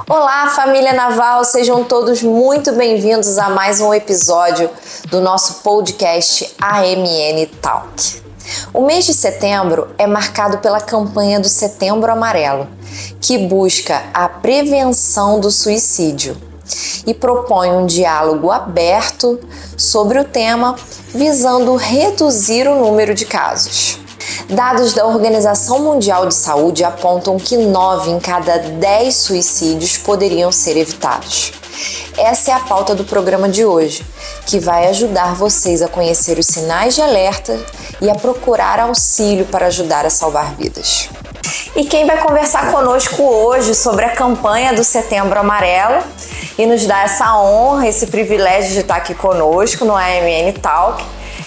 Olá, família Naval, sejam todos muito bem-vindos a mais um episódio do nosso podcast AMN Talk. O mês de setembro é marcado pela campanha do Setembro Amarelo, que busca a prevenção do suicídio e propõe um diálogo aberto sobre o tema, visando reduzir o número de casos. Dados da Organização Mundial de Saúde apontam que 9 em cada 10 suicídios poderiam ser evitados. Essa é a pauta do programa de hoje, que vai ajudar vocês a conhecer os sinais de alerta e a procurar auxílio para ajudar a salvar vidas. E quem vai conversar conosco hoje sobre a campanha do Setembro Amarelo e nos dar essa honra, esse privilégio de estar aqui conosco no AMN Talk,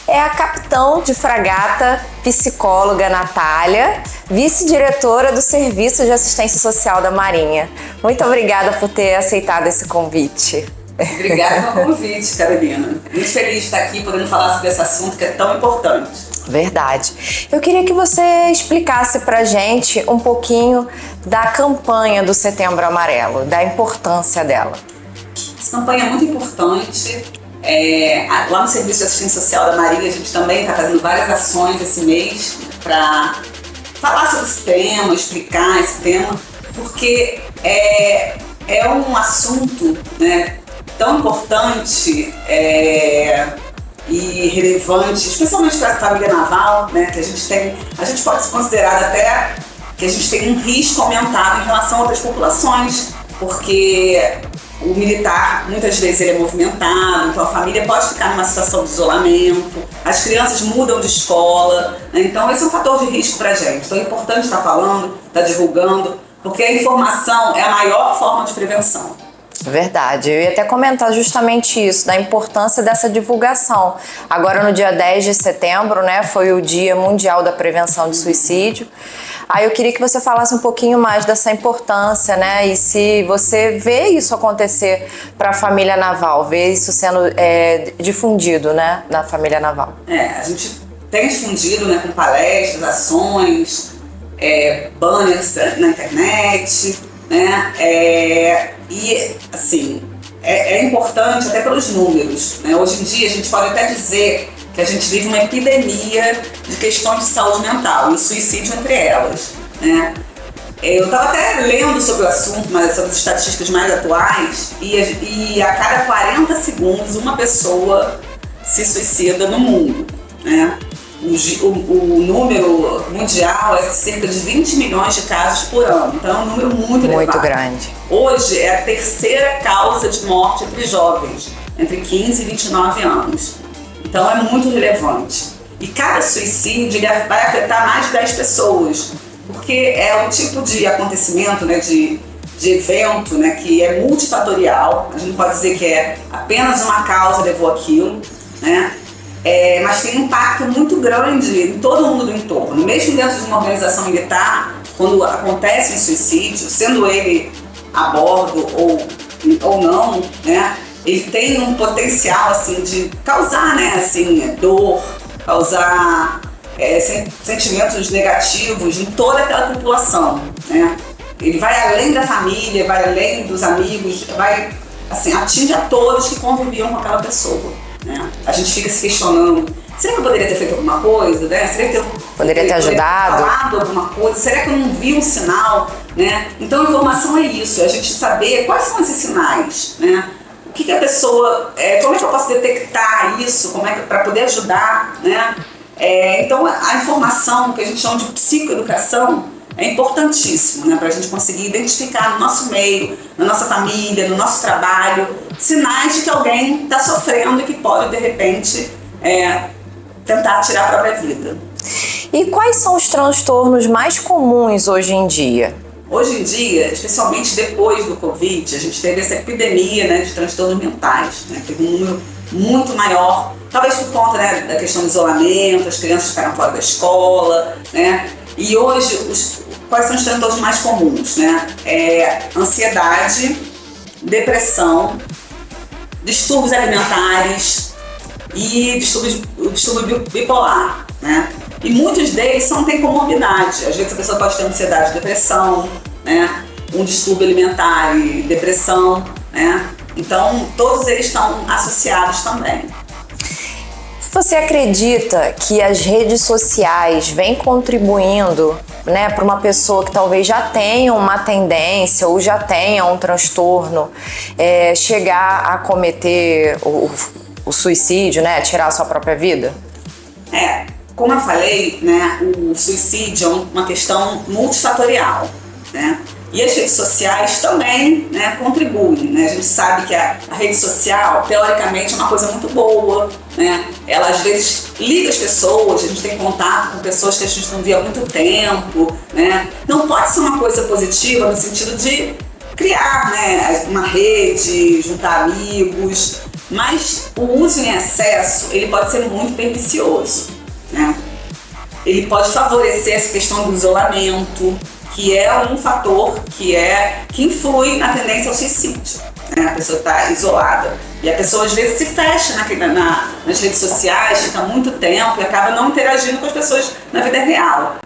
é a capitão de fragata, psicóloga Natália, vice-diretora do Serviço de Assistência Social da Marinha. Muito obrigada por ter aceitado esse convite. Obrigada pelo convite, Carolina. Muito feliz de estar aqui podendo falar sobre esse assunto que é tão importante. Verdade. Eu queria que você explicasse pra gente um pouquinho da campanha do Setembro Amarelo, da importância dela. Essa campanha é muito importante. Lá no Serviço de Assistência Social da Marinha, a gente também está fazendo várias ações esse mês para falar sobre esse tema, explicar esse tema, porque é um assunto, né, tão importante e relevante, especialmente para a família naval, né, que a gente pode se considerar até que a gente tem um risco aumentado em relação a outras populações, porque o militar, muitas vezes, ele é movimentado, então a família pode ficar numa situação de isolamento, as crianças mudam de escola, né? Então esse é um fator de risco para a gente. Então é importante estar falando, estar divulgando, porque a informação é a maior forma de prevenção. Verdade, eu ia até comentar justamente isso, da importância dessa divulgação. Agora no dia 10 de setembro, né, foi o Dia Mundial da Prevenção de Suicídio. Aí eu queria que você falasse um pouquinho mais dessa importância, né, e se você vê isso acontecer para a família naval, vê isso sendo difundido, né, na família naval. A gente tem difundido, né, com palestras, ações, banners na internet, né, e assim, é importante até pelos números, né? Hoje em dia a gente pode até dizer que a gente vive uma epidemia de questões de saúde mental e o suicídio entre elas, né? Eu estava até lendo sobre o assunto, mas sobre as estatísticas mais atuais, e a cada 40 segundos uma pessoa se suicida no mundo, né? O número mundial é cerca de 20 milhões de casos por ano, então é um número muito elevado. Muito grande. Hoje é a terceira causa de morte entre jovens, entre 15 e 29 anos. Então é muito relevante. E cada suicídio vai afetar mais de 10 pessoas, porque é um tipo de acontecimento, né, de evento, né, que é multifatorial. A gente não pode dizer que é apenas uma causa levou aquilo, né? Mas tem um impacto muito grande em todo mundo do entorno. Mesmo dentro de uma organização militar, quando acontece um suicídio, sendo ele a bordo ou não, né, ele tem um potencial assim, de causar, né, assim, dor, causar sentimentos negativos em toda aquela população, né? Ele vai além da família, vai além dos amigos, assim, atinge a todos que conviviam com aquela pessoa, né? A gente fica se questionando, será que eu poderia ter feito alguma coisa, né? Será que eu poderia ter ajudado? Falado alguma coisa? Será que eu não vi um sinal, né? Então a informação é isso, é a gente saber quais são esses sinais, né? O que a pessoa, como é que eu posso detectar isso, como é que para poder ajudar, né? Então a informação que a gente chama de psicoeducação é importantíssimo, né, para a gente conseguir identificar no nosso meio, na nossa família, no nosso trabalho, sinais de que alguém está sofrendo e que pode, de repente, tentar tirar a própria vida. E quais são os transtornos mais comuns hoje em dia? Hoje em dia, especialmente depois do Covid, a gente teve essa epidemia, né, de transtornos mentais, né, teve um número muito maior, talvez por conta, né, da questão do isolamento, as crianças ficaram fora da escola, né, e hoje quais são os transtornos mais comuns, né? Ansiedade, depressão, distúrbios alimentares e distúrbio bipolar, né? E muitos deles têm comorbidade. Às vezes a pessoa pode ter ansiedade, depressão, né? um distúrbio alimentar e depressão, né? Então, todos eles estão associados também. Você acredita que as redes sociais vêm contribuindo, né, para uma pessoa que talvez já tenha uma tendência ou já tenha um transtorno, chegar a cometer o suicídio, né, tirar a sua própria vida? Como eu falei, né, o suicídio é uma questão multifatorial, né? E as redes sociais também, né, contribuem, né? A gente sabe que a rede social, teoricamente, é uma coisa muito boa, né? Ela, às vezes, liga as pessoas, a gente tem contato com pessoas que a gente não via há muito tempo, né? Não pode ser uma coisa positiva no sentido de criar, né, uma rede, juntar amigos, mas o uso em excesso, ele pode ser muito pernicioso, né? Ele pode favorecer essa questão do isolamento, que é um fator que influi na tendência ao suicídio, né? A pessoa está isolada e a pessoa às vezes se fecha nas redes sociais, fica muito tempo e acaba não interagindo com as pessoas na vida real.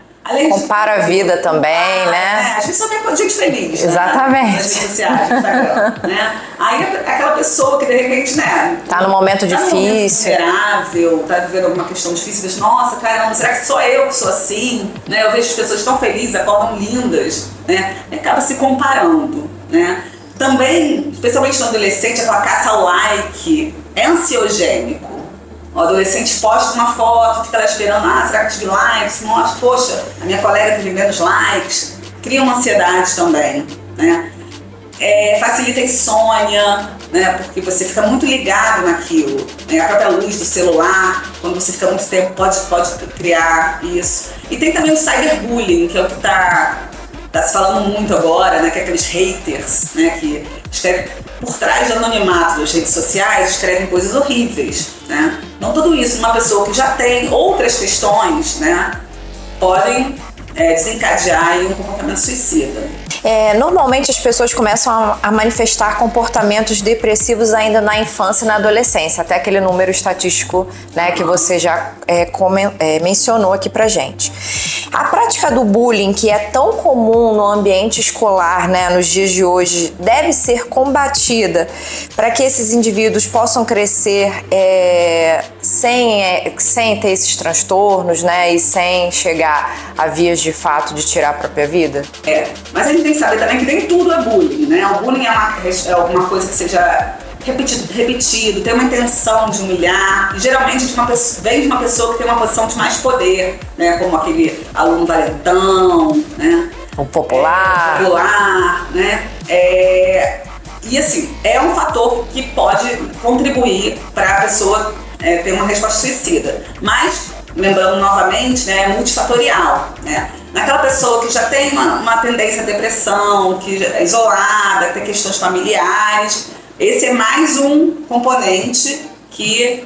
Compara a vida também, né? A gente só quer gente feliz, exatamente, né? Nas redes sociais, no Instagram, né? Aí aquela pessoa que de repente, né, tá num momento difícil, vulnerável, tá vivendo alguma questão difícil, diz, nossa, caramba, será que só eu que sou assim? Né? Eu vejo as pessoas tão felizes, acordam lindas, né? E acaba se comparando, né? Também, especialmente no adolescente, aquela caça ao like é ansiogênico. O adolescente posta uma foto, fica lá esperando, será que tive likes? Mostra, poxa, a minha colega teve menos likes. Cria uma ansiedade também, né? Facilita a insônia, né? Porque você fica muito ligado naquilo, né? A própria luz do celular, quando você fica muito tempo, pode criar isso. E tem também o cyberbullying, que é o que está se falando muito agora, né? Que é aqueles haters, né? Que escrevem por trás do anonimato das redes sociais, escrevem coisas horríveis, né? Não tudo isso, uma pessoa que já tem outras questões, né, podem desencadear aí um comportamento suicida. Normalmente as pessoas começam a manifestar comportamentos depressivos ainda na infância e na adolescência, até aquele número estatístico, né, que você já mencionou aqui pra gente. A prática do bullying, que é tão comum no ambiente escolar, né, nos dias de hoje, deve ser combatida para que esses indivíduos possam crescer sem ter esses transtornos, né, e sem chegar a vias de fato de tirar a própria vida? Mas a gente tem que saber também que nem tudo é bullying, né? O bullying é alguma coisa que seja repetido, tem uma intenção de humilhar, e geralmente vem de uma pessoa que tem uma posição de mais poder, né? Como aquele aluno valentão, né? O popular. Né? E assim, é um fator que pode contribuir para a pessoa ter uma resposta suicida. Mas, lembrando novamente, né, é multifatorial, né? Naquela pessoa que já tem uma tendência à depressão, que é isolada, que tem questões familiares, esse é mais um componente que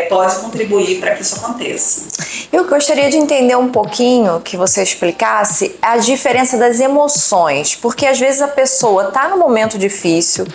pode contribuir para que isso aconteça. Eu gostaria de entender um pouquinho, que você explicasse a diferença das emoções, porque às vezes a pessoa está num momento difícil,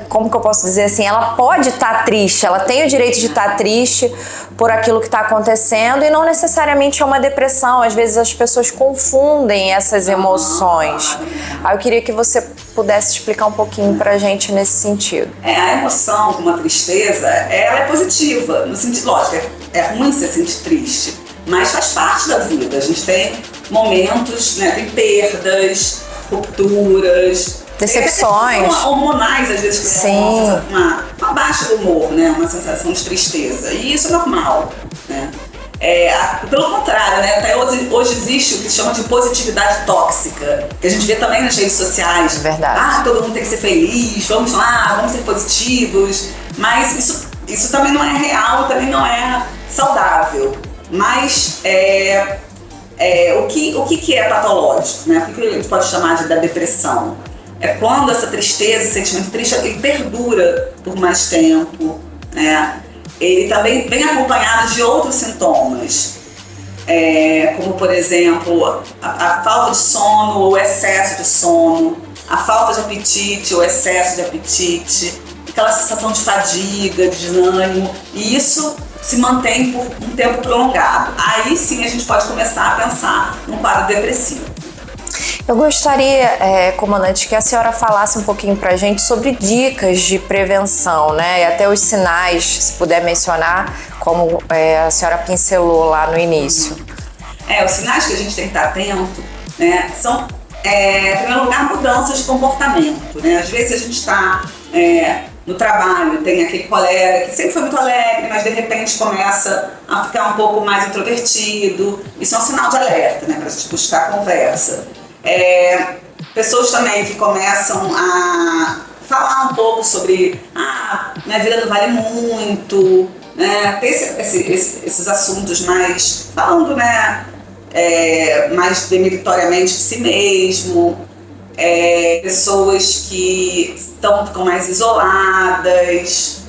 como que eu posso dizer assim, ela pode estar triste, ela tem o direito de estar triste por aquilo que está acontecendo e não necessariamente é uma depressão. Às vezes as pessoas confundem essas emoções. Aí eu queria que você pudesse explicar um pouquinho pra gente nesse sentido. A emoção, como a tristeza, ela é positiva, no sentido, lógico, é ruim se sentir triste, mas faz parte da vida. A gente tem momentos, né, tem perdas, rupturas, decepções, hormonais às vezes, sim, uma baixa do humor, né, uma sensação de tristeza, e isso é normal, né? Pelo contrário, né, até hoje existe o que se chama de positividade tóxica, que a gente vê também nas redes sociais. Verdade. Todo mundo tem que ser feliz, vamos lá, vamos ser positivos, mas isso também não é real, também não é saudável. Mas o que é patológico, né? O que a gente pode chamar da depressão? É quando essa tristeza, esse sentimento triste, ele perdura por mais tempo, né? Ele também vem acompanhado de outros sintomas, como, por exemplo, a falta de sono ou excesso de sono, a falta de apetite ou excesso de apetite, aquela sensação de fadiga, de desânimo, e isso se mantém por um tempo prolongado. Aí sim a gente pode começar a pensar num quadro depressivo. Eu gostaria, comandante, que a senhora falasse um pouquinho pra gente sobre dicas de prevenção, né? E até os sinais, se puder mencionar, como a senhora pincelou lá no início. Os sinais que a gente tem que estar atento, né, são, em primeiro lugar, mudanças de comportamento, né? Às vezes a gente está no trabalho, tem aquele colega que sempre foi muito alegre, mas de repente começa a ficar um pouco mais introvertido. Isso é um sinal de alerta, né, para a gente buscar conversa. Pessoas também que começam a falar um pouco sobre minha vida não vale muito, né? Ter esses assuntos mais falando, né, mais demeritoriamente de si mesmo. Pessoas que ficam mais isoladas,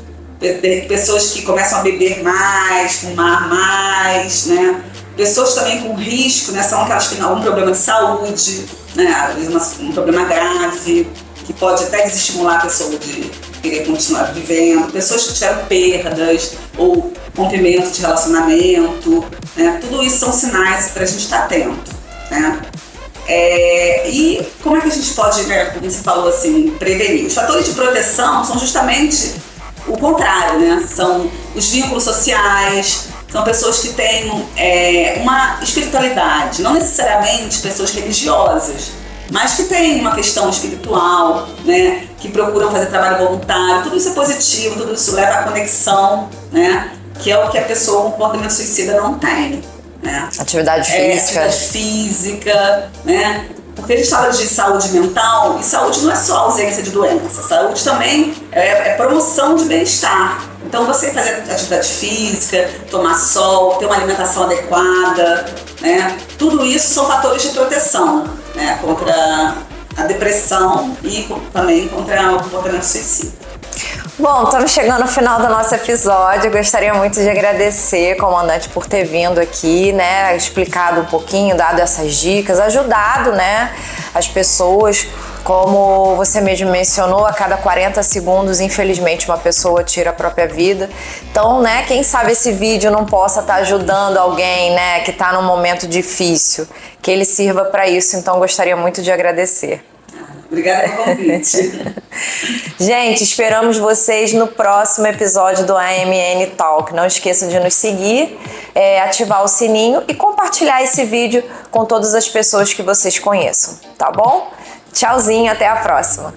pessoas que começam a beber mais, fumar mais, né? Pessoas também com risco, né, são aquelas que têm algum problema de saúde, né, às vezes um problema grave, que pode até desestimular a pessoa de querer continuar vivendo. Pessoas que tiveram perdas ou rompimento de relacionamento, né, tudo isso são sinais para a gente estar atento, né? E como é que a gente pode, né, como você falou assim, prevenir? Os fatores de proteção são justamente o contrário, né? São os vínculos sociais. São pessoas que têm uma espiritualidade, não necessariamente pessoas religiosas, mas que têm uma questão espiritual, né? Que procuram fazer trabalho voluntário. Tudo isso é positivo, tudo isso leva à conexão, né? Que é o que a pessoa com comportamento suicida não tem, né? Atividade física. Atividade física, né? Porque a gente fala de saúde mental, e saúde não é só ausência de doença, saúde também é promoção de bem-estar. Então você fazer atividade física, tomar sol, ter uma alimentação adequada, né? Tudo isso são fatores de proteção, né, contra a depressão e também contra o comportamento suicida. Bom, estamos chegando ao final do nosso episódio. Eu gostaria muito de agradecer, comandante, por ter vindo aqui, né, explicado um pouquinho, dado essas dicas, ajudado, né, as pessoas. Como você mesmo mencionou, a cada 40 segundos, infelizmente, uma pessoa tira a própria vida. Então, né, quem sabe esse vídeo não possa estar ajudando alguém, né, que está num momento difícil, que ele sirva para isso. Então, gostaria muito de agradecer. Obrigada pelo convite. Gente, esperamos vocês no próximo episódio do AMN Talk. Não esqueça de nos seguir, ativar o sininho e compartilhar esse vídeo com todas as pessoas que vocês conheçam, tá bom? Tchauzinho, até a próxima!